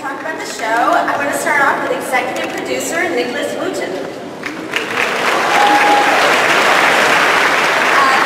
talk about the show. I'm going to start off with executive producer Nicholas Wooten.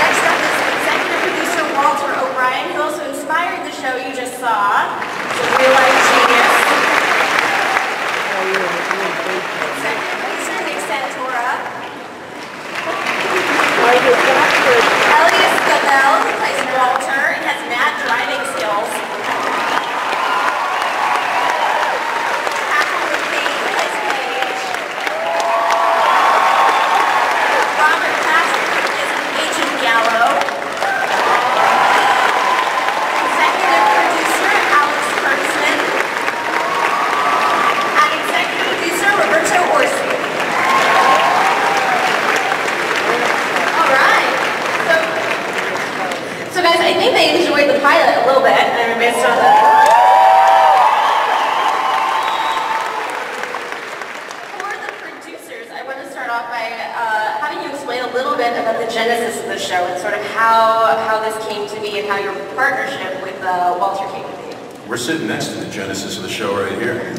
Next up is executive producer Walter O'Brien, who also inspired the show you just saw. He's a real-life genius. Executive producer Nick Santora. Elias Gabel, who plays Walter and has mad driving skills. We're sitting next to the genesis of the show right here.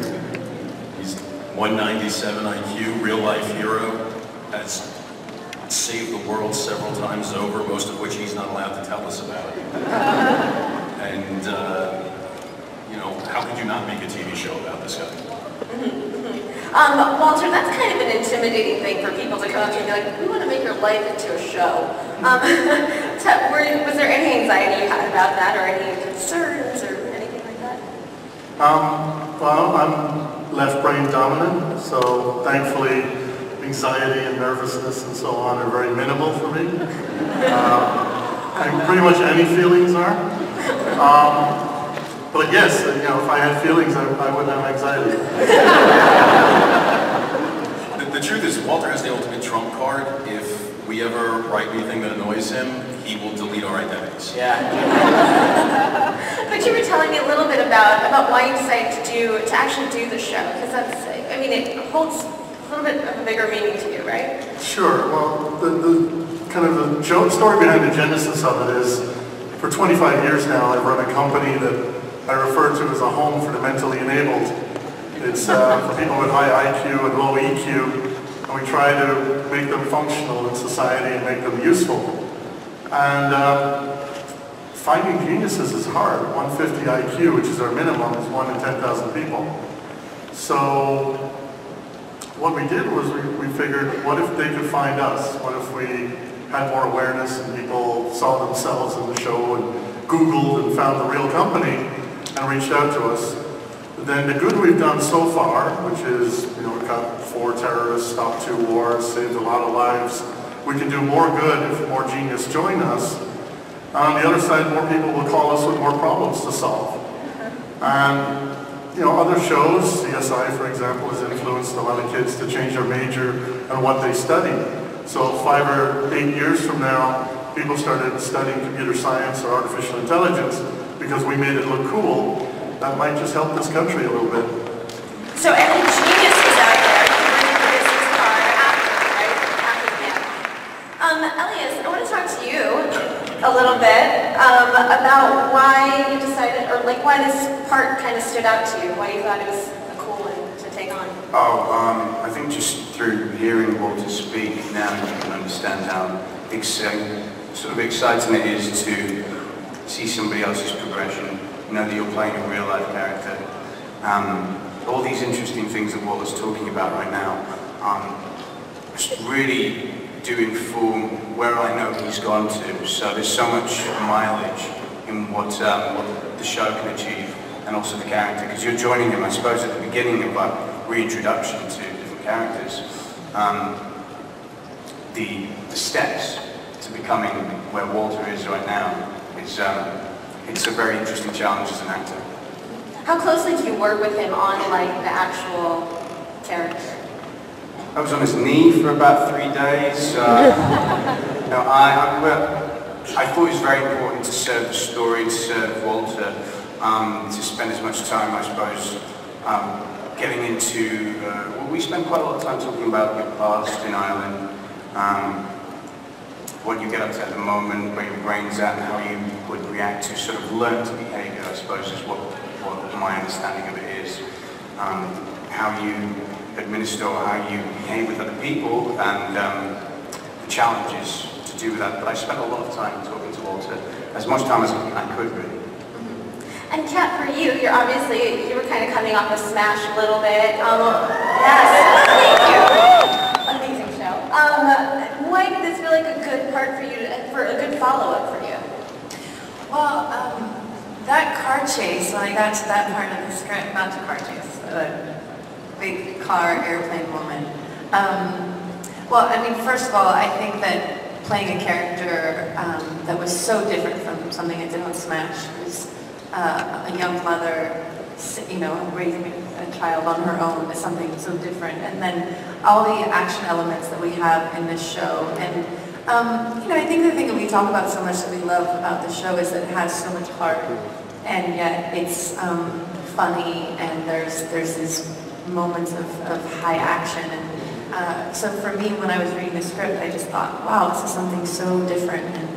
He's 197 IQ, real-life hero, has saved the world several times over, most of which he's not allowed to tell us about. And, you know, how could you not make a TV show about this guy? Walter, that's kind of an intimidating thing for people to come up to you and be like, we want to make your life into a show. Was there any anxiety you had about that, or any concerns, or anything like that? Well, I'm left brain dominant, so thankfully anxiety and nervousness and so on are very minimal for me. And pretty much any feelings are. But yes, you know, if I had feelings, I wouldn't have anxiety. The truth is, Walter has the ultimate trump card. If we ever write anything that annoys him, he will delete our identities. Yeah. But you were telling me a little bit about why you decided to actually do the show, because that's, I mean, it holds a little bit of a bigger meaning to you, right? Sure. Well, the kind of the story behind the genesis of it is, for 25 years now, I've run a company that I refer to as a home for the mentally enabled. It's for people with high IQ and low EQ, and we try to make them functional in society and make them useful. And finding geniuses is hard. 150 IQ, which is our minimum, is 1 in 10,000 people. So what we did was we figured, what if they could find us? What if we had more awareness and people saw themselves in the show and Googled and found the real company and reached out to us? Then the good we've done so far, which is, you know, we've got 4 terrorists, stopped 2 wars, saved a lot of lives. We can do more good if more genius join us. On the other side, more people will call us with more problems to solve. And, you know, other shows, CSI, for example, has influenced a lot of kids to change their major and what they study. So 5 or 8 years from now, people started studying computer science or artificial intelligence because we made it look cool. That might just help this country a little bit. So any geniuses out there, you can bring your business card after, right? After the end. Elias, I want to talk to you a little bit about why you decided, or like why this part kind of stood out to you, why you thought it was a cool one to take on. I think just through hearing Walter speak now, you can understand how sort of exciting it is to see somebody else's progression. You know that you're playing a real life character. All these interesting things that Walter's talking about right now really do inform where I know he's gone to. So there's so much mileage in what the show can achieve, and also the character, because you're joining him, I suppose, at the beginning of a reintroduction to different characters. The steps to becoming where Walter is right now is it's a very interesting challenge as an actor. How closely do you work with him on like the actual character? I was on his knee for about 3 days. No, I thought it was very important to serve the story, to serve Walter, to spend as much time, I suppose, getting into. Well, we spent quite a lot of time talking about your past in Ireland. What you get up to at the moment, where your brain's at, and how you would react to sort of learned behaviour, I suppose, is what my understanding of it is. how you administer or how you behave with other people, and the challenges to do with that. But I spent a lot of time talking to Walter, as much time as I could, really. And Kat, for you, you were kind of coming off of Smash a little bit. Yes, thank you. Amazing show. Why did this feel like a good part for you, for a good follow-up for you? Well, that car chase, when I got to that part of the script, not the car chase, the big car airplane moment. Well, I mean, first of all, I think that playing a character that was so different from something I did on Smash was a young mother, you know, raising a child on her own is something so different. And then all the action elements that we have in this show. And, you know, I think the thing that we talk about so much that we love about the show is that it has so much heart. And yet it's funny, and there's these moments of high action. And so for me, when I was reading the script, I just thought, wow, this is something so different, and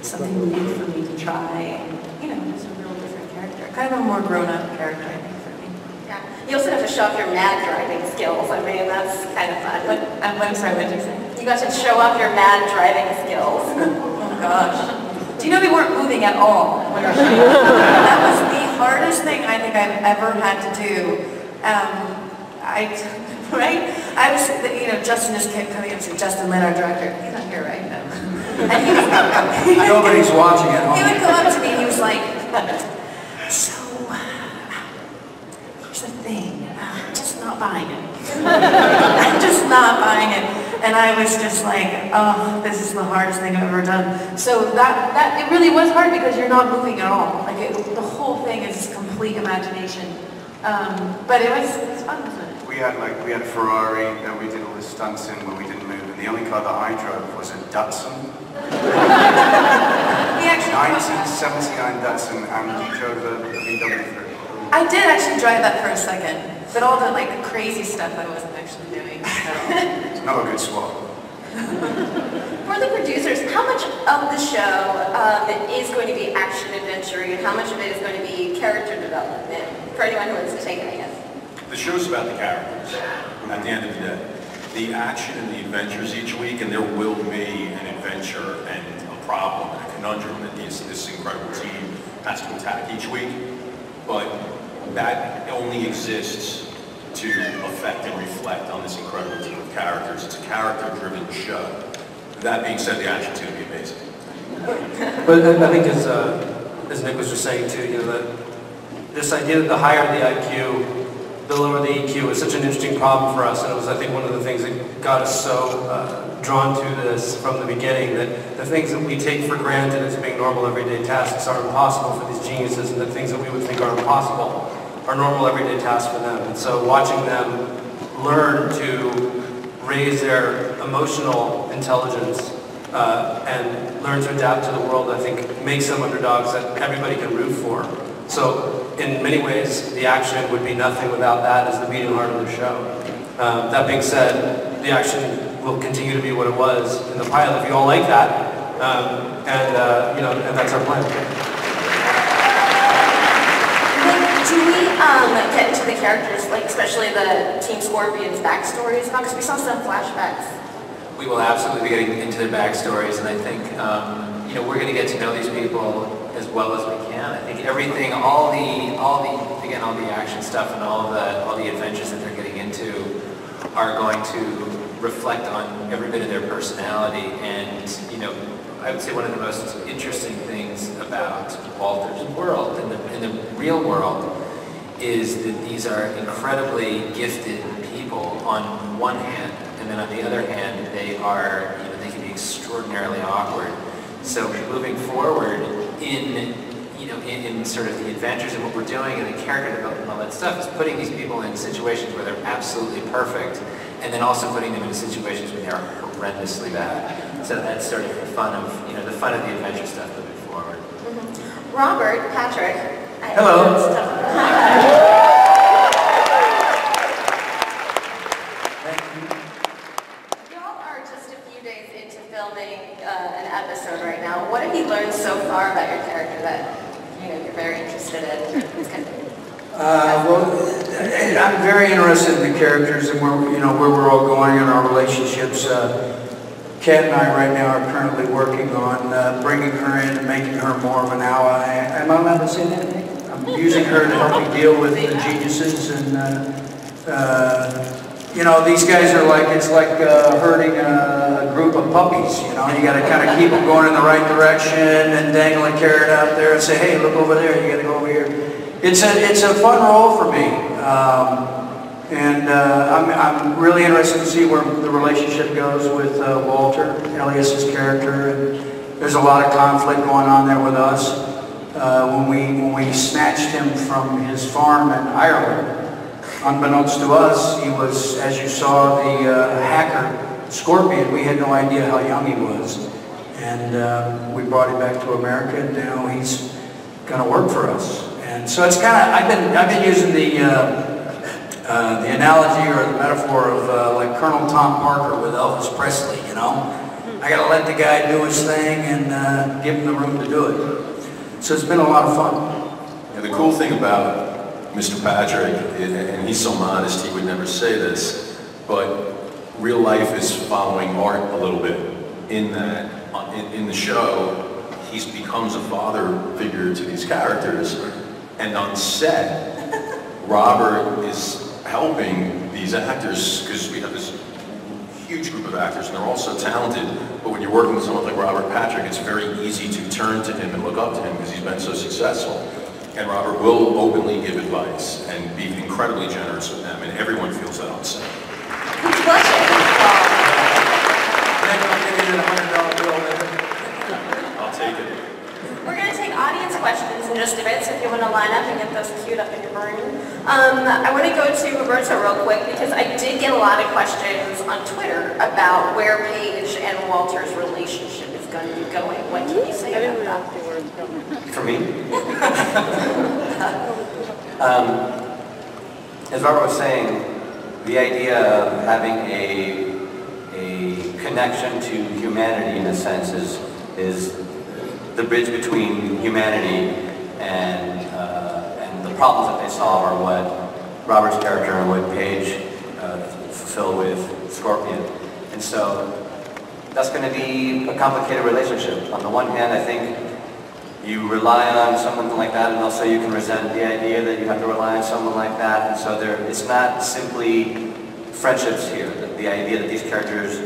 something new for me to try. And, you know, it's a real different character. Kind of a more grown-up character, I think, for me. Yeah. You also have to show off your mad driving skills. I mean, that's kind of fun. I'm sorry, what did you say? You got to show off your mad driving skills. Oh, gosh. Do you know we weren't moving at all? That was the hardest thing I think I've ever had to do. Right? I was, you know, Justin just kept coming up to Justin Lin, our director. He's not here, right? No. And Nobody's watching at home. He would come up to me and he was like, so, here's the thing, I'm just not buying it. I'm just not buying it. And I was just like, oh, this is the hardest thing I've ever done. So that it really was hard because you're not moving at all. Like the whole thing is complete imagination. But it was fun, wasn't it? We had a Ferrari that we did all the stunts in when we didn't move, and the only car that I drove was a Datsun. He actually 1979 Datsun, and he drove a VW3. I did actually drive that for a second, but all the like crazy stuff I wasn't actually doing. So. It's not a good swap. For the producers, how much of the show is going to be action adventure, and how much of it is going to be character development for anyone who wants to take it, I guess? The show's about the characters, at the end of the day. The action and the adventures each week, and there will be an adventure and a problem and a conundrum that this incredible team has to attack each week. But that only exists to affect and reflect on this incredible team of characters. It's a character-driven show. That being said, the action's going to be amazing. But I think as Nick was just saying too, you know, that this idea that the higher the IQ, the lower the EQ is such an interesting problem for us, and it was, I think, one of the things that got us so drawn to this from the beginning, that the things that we take for granted as being normal everyday tasks are impossible for these geniuses, and the things that we would think are impossible are normal everyday tasks for them. And so watching them learn to raise their emotional intelligence and learn to adapt to the world, I think makes them underdogs that everybody can root for. So in many ways, the action would be nothing without that as the beating heart of the show. That being said, the action will continue to be what it was in the pilot, if you all like that, you know, and that's our plan. Do we get into the characters, like especially the Team Scorpion's backstories? Because we saw some flashbacks. We will absolutely be getting into their backstories, and I think you know, we're going to get to know these people as well as we can. I think everything, all the action stuff and all the adventures that they're getting into are going to reflect on every bit of their personality. And you know, I would say one of the most interesting things about Walter's world in the real world is that these are incredibly gifted people on one hand, and then on the other hand, they are, you know, they can be extraordinarily awkward. So moving forward in sort of the adventures and what we're doing and the character development and all that stuff is putting these people in situations where they're absolutely perfect, and then also putting them in situations where they're horrendously bad. So that's sort of the fun of, you know, the fun of the adventure stuff moving forward. Mm-hmm. Robert, Patrick. Hello. Y'all are just a few days into filming an episode right now. What have you learned so far about your character that, you know, you're very interested in? It's kind of I'm very interested in the characters and where we're all going in our relationships. Kat and I right now are currently working on bringing her in and making her more of an ally. Am I allowed to say that? I'm using her to help me deal with the geniuses and these guys are like, it's like herding a group of puppies, you got to kind of keep them going in the right direction and dangle a carrot out there and say, hey, look over there, you got to go over here. It's a fun role for me, I'm really interested to see where the relationship goes with Walter, Elias's character. And there's a lot of conflict going on there with us. When we snatched him from his farm in Ireland, unbeknownst to us, he was, as you saw, the hacker Scorpion. We had no idea how young he was, and we brought him back to America, and now he's going to work for us. And so it's kind of, I've been using the analogy or the metaphor of like Colonel Tom Parker with Elvis Presley. I got to let the guy do his thing and give him the room to do it. So it's been a lot of fun. And the cool thing about Mr. Patrick, and he's so modest he would never say this, but real life is following Art a little bit in that, in the show, he becomes a father figure to these characters, and on set, Robert is helping these actors, because we have this huge group of actors, and they're all so talented, but when you're working with someone like Robert Patrick, it's very easy to turn to him and look up to him because he's been so successful. And Robert will openly give advice and be incredibly generous with them, and everyone feels that on set. I'll take it. We're going to take audience questions in just a bit, so if you want to line up and get those queued up in your brain. I want to go to Roberto real quick, because I did get a lot of questions on Twitter about where Paige and Walter's relationship is going to be going. What can you say about that? For me? As Robert was saying, the idea of having a connection to humanity, in a sense, is the bridge between humanity and the problems that they solve are what Robert's character and what Paige fulfill with Scorpion. And so that's going to be a complicated relationship. On the one hand, I think you rely on someone like that, and also you can resent the idea that you have to rely on someone like that. And so it's not simply friendships here. The idea that these characters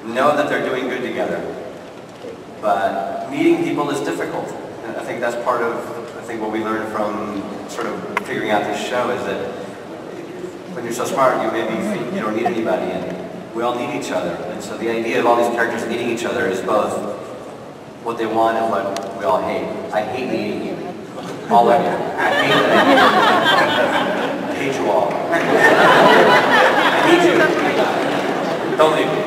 know that they're doing good together. But meeting people is difficult. And I think that's part of, what we learned from sort of figuring out this show is that when you're so smart, you maybe think you don't need anybody, and we all need each other. And so the idea of all these characters needing each other is both what they want and what we all hate. I hate meeting you. All of you. I hate that. I hate you all. I need you. Don't leave me.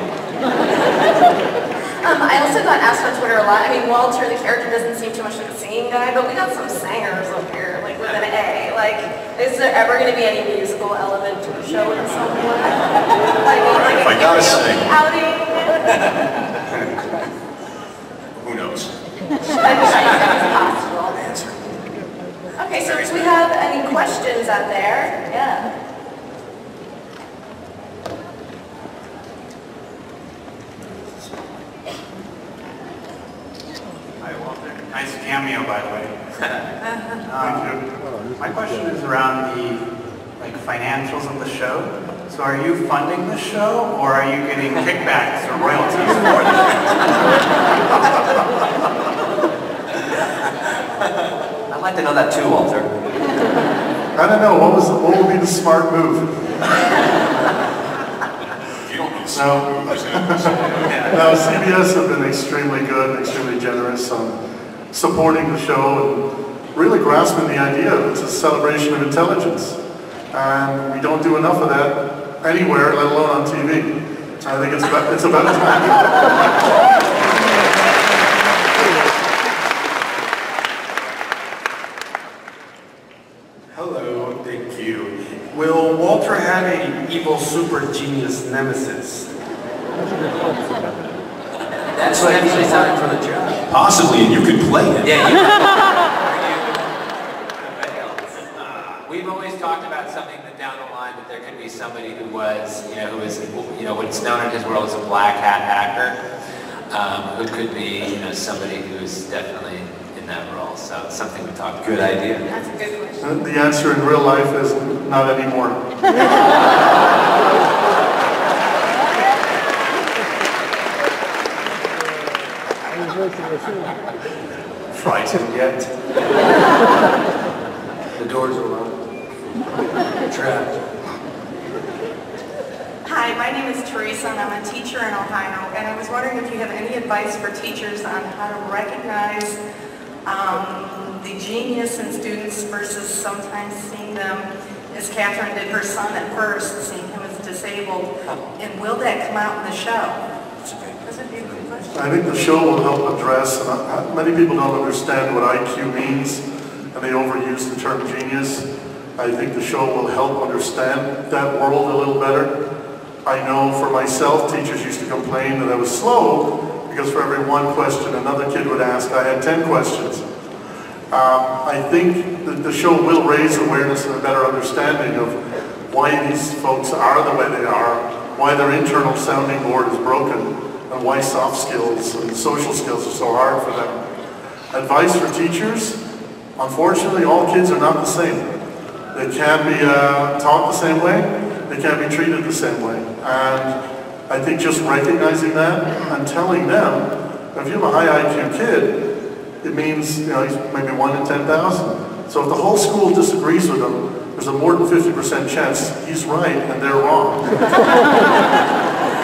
I also got asked on Twitter a lot. I mean, Walter, the character, doesn't seem too much like a singing guy, but we got some singers up here, like with an A. Like, is there ever going to be any musical element to the show in some way? Like I gotta sing. Outing? Who knows? I'm sure it's possible. Okay, so do we have any questions out there? Yeah. Nice cameo, by the way. My question is around the financials of the show. So are you funding the show, or are you getting kickbacks or royalties for the I'd like to know that too, Walter. I don't know, what would be the smart move? No, CBS have been extremely good, extremely generous on supporting the show and really grasping the idea. It's a celebration of intelligence. And we don't do enough of that anywhere, let alone on TV. I think it's about time. Hello, thank you. Will Walter have an evil super genius nemesis? That's like he's designed for the job. Possibly, and you could play it. Yeah, you. We've always somebody who was, what's known in his world as a black hat actor, who could be, somebody who's definitely in that role. So it's something we talked about. Good idea. That's a good question. The answer in real life is not anymore. Frightened yet? The doors are locked. Trapped. Hi, my name is Teresa and I'm a teacher in Ohio, and I was wondering if you have any advice for teachers on how to recognize the genius in students versus sometimes seeing them, as Catherine did her son at first, seeing him as disabled, and will that come out in the show? That's a good question. I think the show will help address, and many people don't understand what IQ means, and they overuse the term genius. I think the show will help understand that world a little better. I know for myself, teachers used to complain that I was slow because for every one question another kid would ask, I had 10 questions. I think that the show will raise awareness and a better understanding of why these folks are the way they are, why their internal sounding board is broken, and why soft skills and social skills are so hard for them. Advice for teachers? Unfortunately, all kids are not the same. They can't be taught the same way, they can't be treated the same way. And I think just recognizing that and telling them, if you have a high IQ kid, it means he's maybe 1 in 10,000. So if the whole school disagrees with him, there's a more than 50% chance he's right and they're wrong.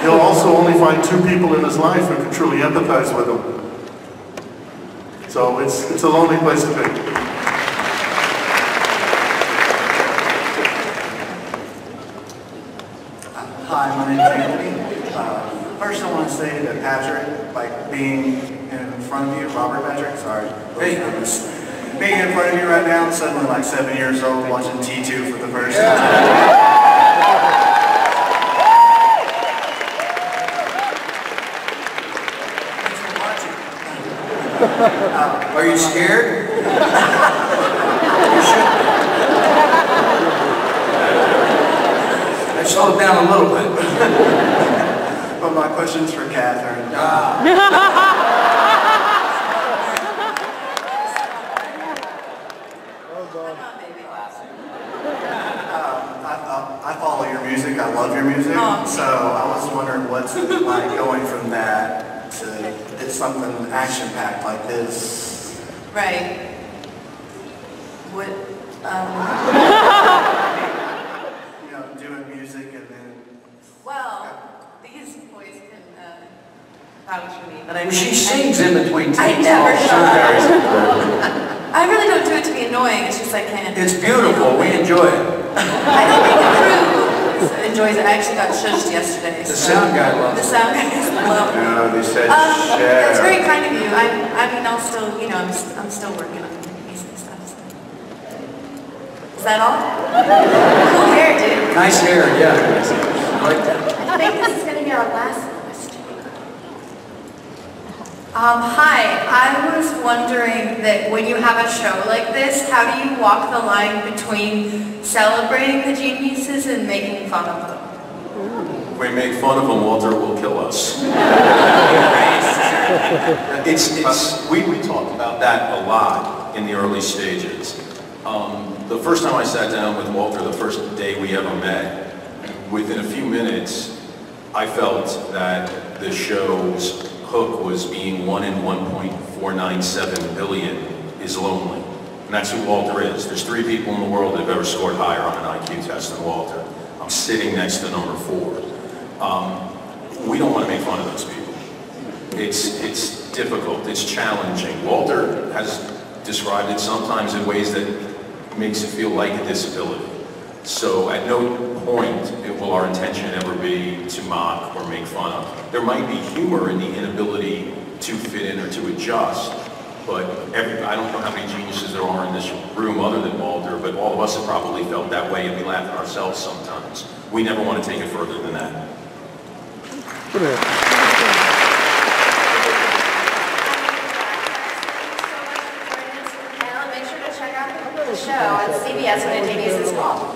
He'll also only find 2 people in his life who can truly empathize with him. So it's a lonely place to be. Hi, my name is Anthony. First I want to say that Patrick, being in front of you, Robert Patrick, sorry. Hey. Being in front of you right now, I'm suddenly 7 years old watching T2 for the first time. Are you scared? I slowed down a little bit. But my question's for Catherine. I follow your music, I love your music, so I was wondering what's it like going from that to it's something action-packed like this. Right. What, doing music and then... Well, these boys can vouch for me, but She sings in between takes. I never I really don't do it to be annoying, it's just I can't. It's beautiful, we enjoy it. I don't think the crew enjoys it. I actually got shushed yesterday. The sound guy loves it. The sound guy loves it. No, they said That's very kind of you. I'll still, I'm still working on music stuff. So. Is that all? Cool hair, dude. Nice hair, yeah. I like that. I think this is going to be our last question. Hi, I was wondering that when you have a show like this, how do you walk the line between celebrating the geniuses and making fun of them? If we make fun of them, Walter will kill us. We talked about that a lot in the early stages. The first time I sat down with Walter, the first day we ever met, within a few minutes, I felt that the show's hook was being 1 in 1.497 billion is lonely. And that's who Walter is. There's 3 people in the world that have ever scored higher on an IQ test than Walter. I'm sitting next to number 4. We don't want to make fun of those people. It's difficult, it's challenging. Walter has described it sometimes in ways that makes it feel like a disability. So at no point will our intention ever be to mock or make fun of. There might be humor in the inability to fit in or to adjust, but I don't know how many geniuses there are in this room other than Walter, but all of us have probably felt that way and we laugh at ourselves sometimes. We never want to take it further than that. Make sure to check out the show on CBS when it debuts this fall.